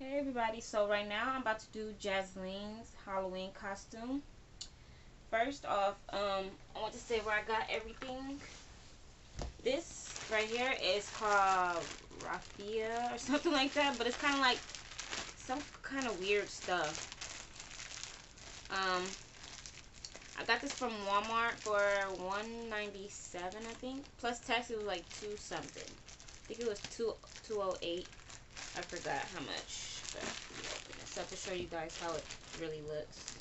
Hey everybody, so right now I'm about to do Jaslene's Halloween costume. First off, I want to say where I got everything. This right here is called raffia or something like that, but it's kind of like some kind of weird stuff. I got this from Walmart for $1.97, I think. Plus tax, it was like two something. I think it was $2.08. I forgot how much. But let me open this up to show you guys how it really looks.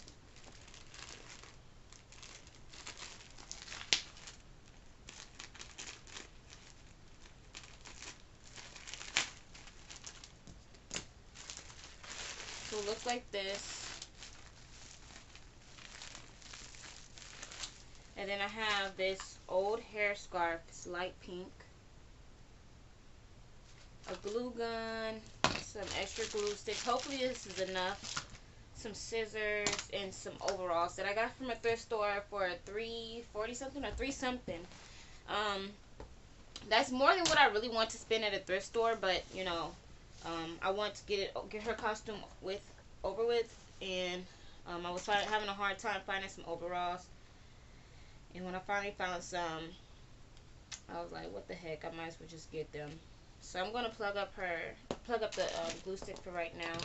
So it looks like this. And then I have this old hair scarf. It's light pink. A glue gun. Some extra glue sticks. Hopefully this is enough. Some scissors and some overalls that I got from a thrift store for $3.40 something or $3 something. That's more than what I really want to spend at a thrift store, but you know, I want to get her costume over with, and I was having a hard time finding some overalls, and when I finally found some, I was like, what the heck, I might as well just get them. So I'm gonna plug up the glue stick for right now.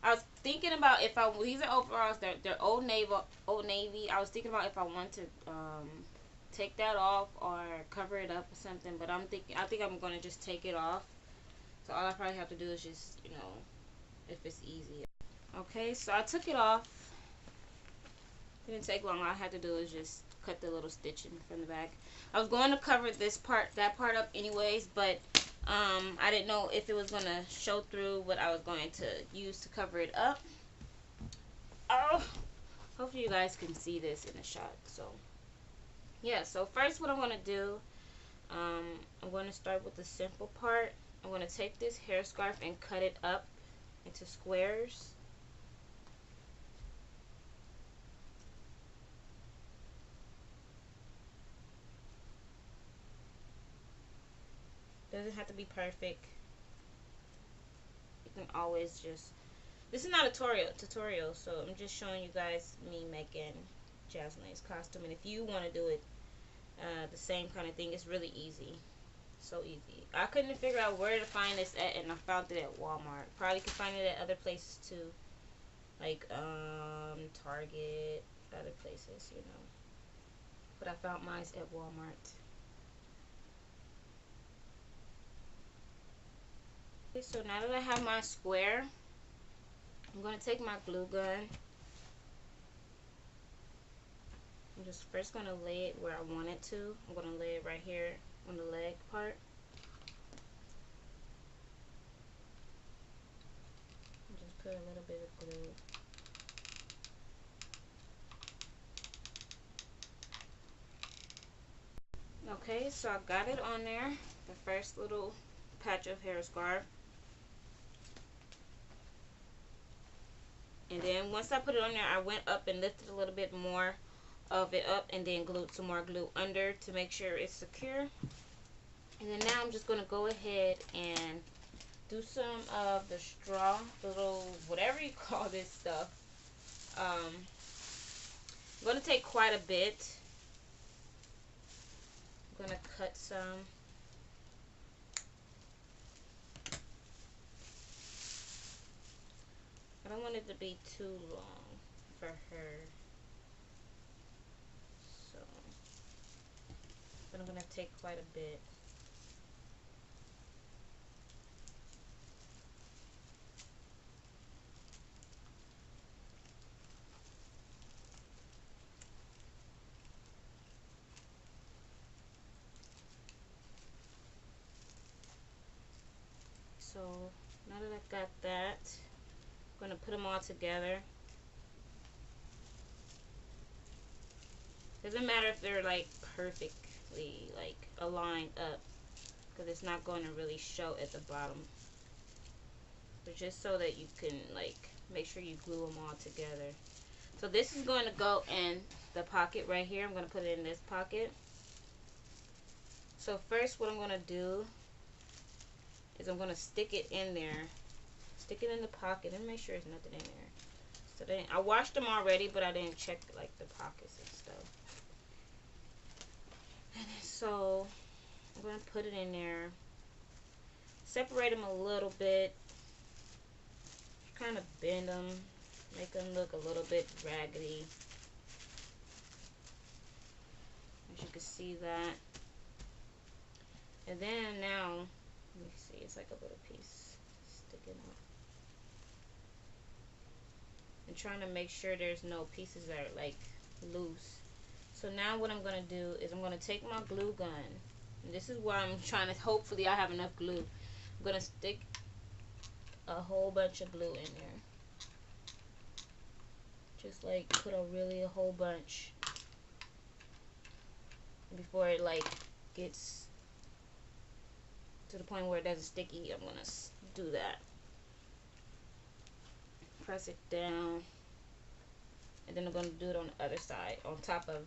I was thinking about if these are overalls, they're Old Navy. I was thinking about if I want to take that off or cover it up or something, but I think I'm gonna just take it off. So all I probably have to do is just, you know, if it's easy. Okay, so I took it off. It didn't take long. All I had to do is just cut the little stitching from the back. I was going to cover that part up anyways, but I didn't know if it was going to show through what I was going to use to cover it up. Oh, hopefully you guys can see this in the shot. So yeah, so first what I'm going to do, I'm going to start with the simple part. I'm going to take this hair scarf and cut it up into squares. Doesn't have to be perfect. You can always just, this is not a tutorial, so I'm just showing you guys me making Jaslene's costume, and if you want to do it the same kind of thing, it's really easy. So easy. I couldn't figure out where to find this at, and I found it at Walmart. Probably could find it at other places too, like Target, other places, you know. But I found mine at Walmart. Okay, so now that I have my square, I'm going to take my glue gun. I'm just first going to lay it where I want it to. I'm going to lay it right here on the leg part. And just put a little bit of glue. Okay, so I got it on there. The first little patch of hair scarf. And then once I put it on there, I went up and lifted a little bit more of it up and then glued some more glue under to make sure it's secure. And then now I'm just going to go ahead and do some of the straw, little whatever you call this stuff. I'm going to take quite a bit. I'm going to cut some. I don't want it to be too long for her. So, but I'm going to take quite a bit. So now that I've got that, I'm going to put them all together. Doesn't matter if they're like perfectly like aligned up, because it's not going to really show at the bottom. But just so that you can like make sure you glue them all together. So this is going to go in the pocket right here. I'm going to put it in this pocket. So first what I'm going to do is I'm going to stick it in there Stick it in the pocket and make sure there's nothing in there. So then I washed them already, but I didn't check like the pockets and stuff. And so I'm gonna put it in there. Separate them a little bit. Kind of bend them, make them look a little bit raggedy. As you can see that. And then now, let me see, it's like a little piece sticking up. And trying to make sure there's no pieces that are like loose. So now what I'm going to do is I'm going to take my glue gun. And this is where I'm trying to, hopefully I have enough glue. I'm going to stick a whole bunch of glue in there. Just like put a whole bunch. Before it like gets to the point where it doesn't sticky, I'm going to do that. Press it down. And then I'm going to do it on the other side, on top of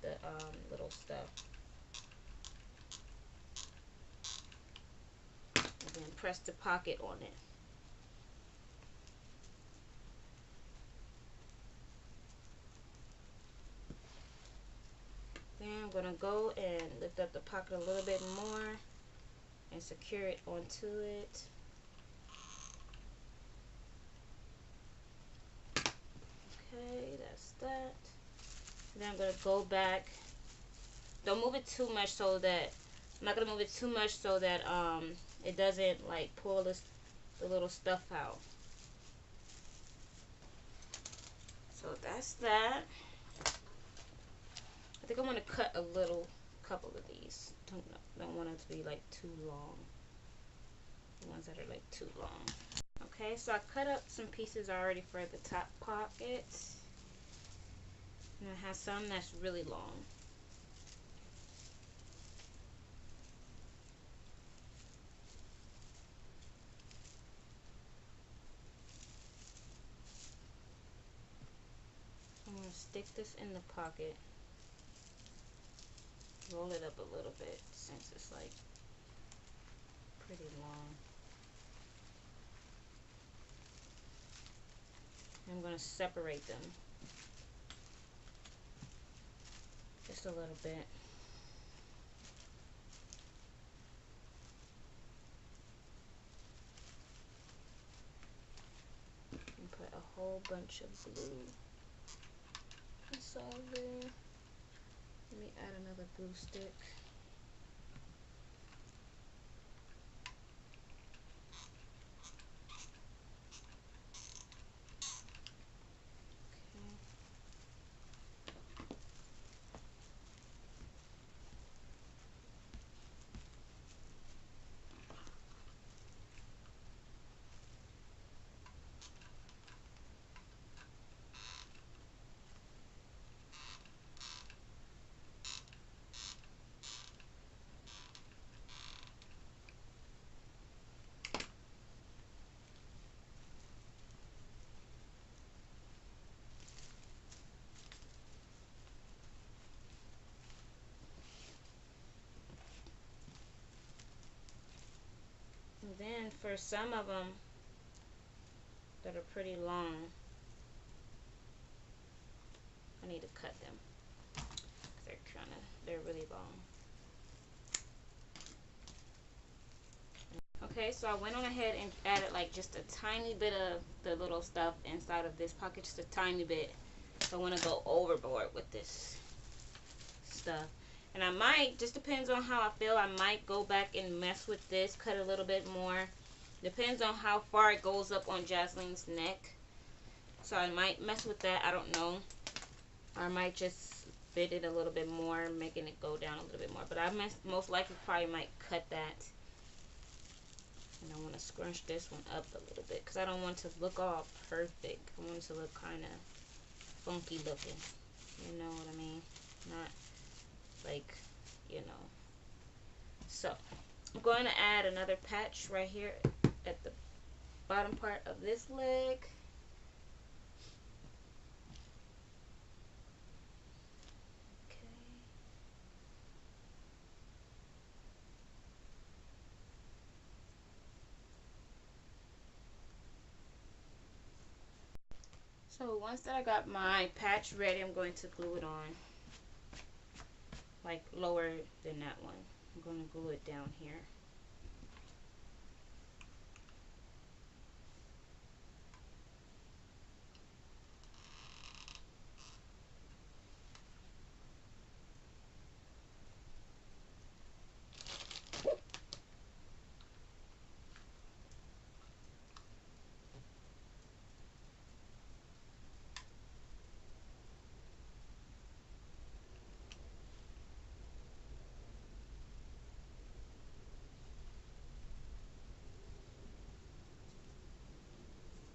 the little stuff. And then press the pocket on it. Then I'm going to go and lift up the pocket a little bit more and secure it onto it. Okay, that's that. Then I'm going to go back. Don't move it too much so that, I'm not going to move it too much so that it doesn't like pull the little stuff out. So that's that. I think I'm going to cut a couple of these. Don't want them to be like too long. The ones that are like too long. Okay, so I cut up some pieces already for the top pockets. And I have some that's really long. I'm going to stick this in the pocket. Roll it up a little bit since it's like pretty long. I'm going to separate them just a little bit. And put a whole bunch of glue inside there. Let me add another glue stick. And then for some of them that are pretty long, I need to cut them. They're really long. Okay, so I went on ahead and added like just a tiny bit of the little stuff inside of this pocket, just a tiny bit. So I want to go overboard with this stuff. And I might, just depends on how I feel, I might go back and mess with this, cut a little bit more. Depends on how far it goes up on Jaslene's neck. So I might mess with that, I don't know. Or I might just fit it a little bit more, making it go down a little bit more. But I most likely probably might cut that. And I want to scrunch this one up a little bit because I don't want it to look all perfect. I want it to look kind of funky looking. You know what I mean? Not like, you know. So, I'm going to add another patch right here at the bottom part of this leg. So once that I got my patch ready, I'm going to glue it on, like lower than that one. I'm going to glue it down here.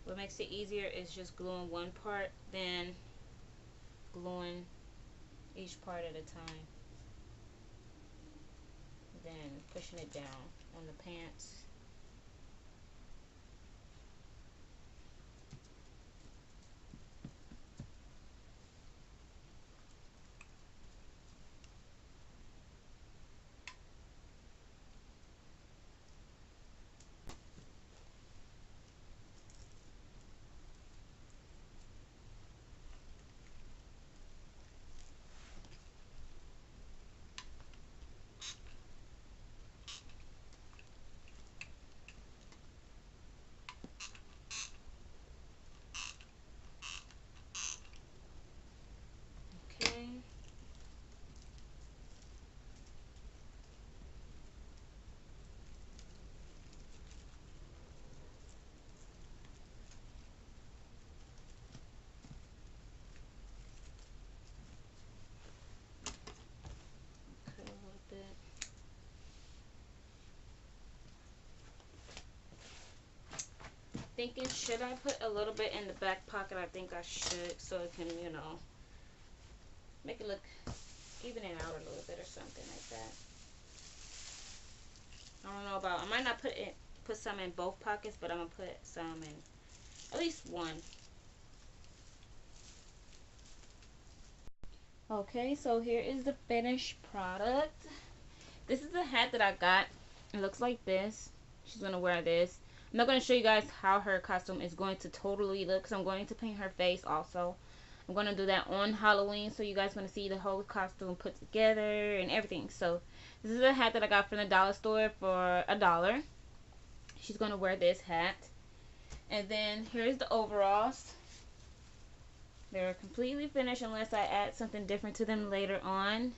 What makes it easier is just gluing one part, then gluing each part at a time, then pushing it down on the pants. Okay. Cut a little bit. Thinking, should I put a little bit in the back pocket? I think I should, so it can, you know, make it look, even it out a little bit or something like that. I don't know about, I might not put some in both pockets, but I'm gonna put some in at least one. Okay, so here is the finished product. This is the hat that I got. It looks like this. She's gonna wear this. I'm not gonna show you guys how her costume is going to totally look, because I'm going to paint her face also. I'm gonna do that on Halloween, so you guys gonna see the whole costume put together and everything. So this is a hat that I got from the dollar store for $1. She's gonna wear this hat. And then here's the overalls. They're completely finished unless I add something different to them later on.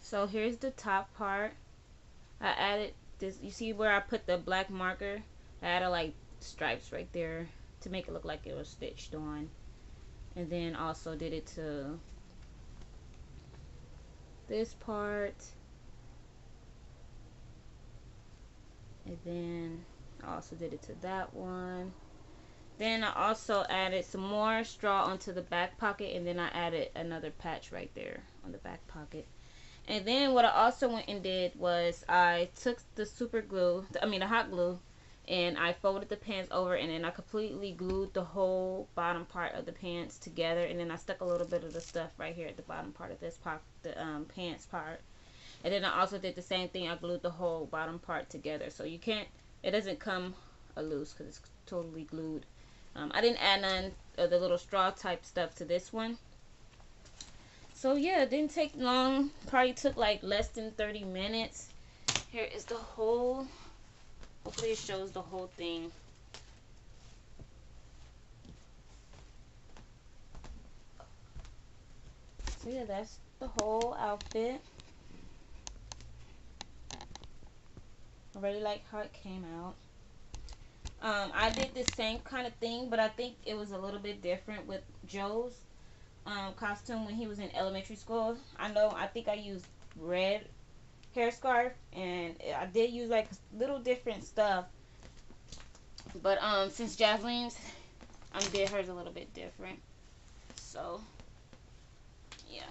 So here's the top part. I added this, you see where I put the black marker? I added like stripes right there to make it look like it was stitched on. And then also did it to this part. And then I also did it to that one. Then I also added some more straw onto the back pocket, and then I added another patch right there on the back pocket. And then what I also went and did was I took the super glue, the hot glue, and I folded the pants over, and then I completely glued the whole bottom part of the pants together, and then I stuck a little bit of the stuff right here at the bottom part of this pants part. And then I also did the same thing. I glued the whole bottom part together, so you can't, it doesn't come loose because it's totally glued. I didn't add none of the little straw type stuff to this one. So yeah, it didn't take long. Probably took like less than 30 minutes. Here is the whole, hopefully it shows the whole thing. So yeah, that's the whole outfit. I really like how it came out. I did the same kind of thing, but I think it was a little bit different with Joe's costume when he was in elementary school. I think I used red hair scarf, and I did use like little different stuff. But since Jaslene's, did hers a little bit different. So yeah.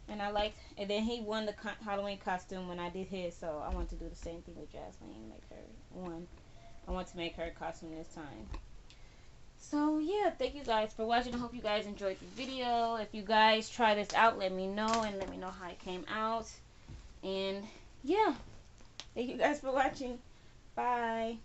And I liked, and then he won the Halloween costume when I did his, so I want to do the same thing with Jaslene, make her one. I want to make her costume this time. So yeah, thank you guys for watching. I hope you guys enjoyed the video. If you guys try this out, let me know, and let me know how it came out. And yeah, thank you guys for watching. Bye.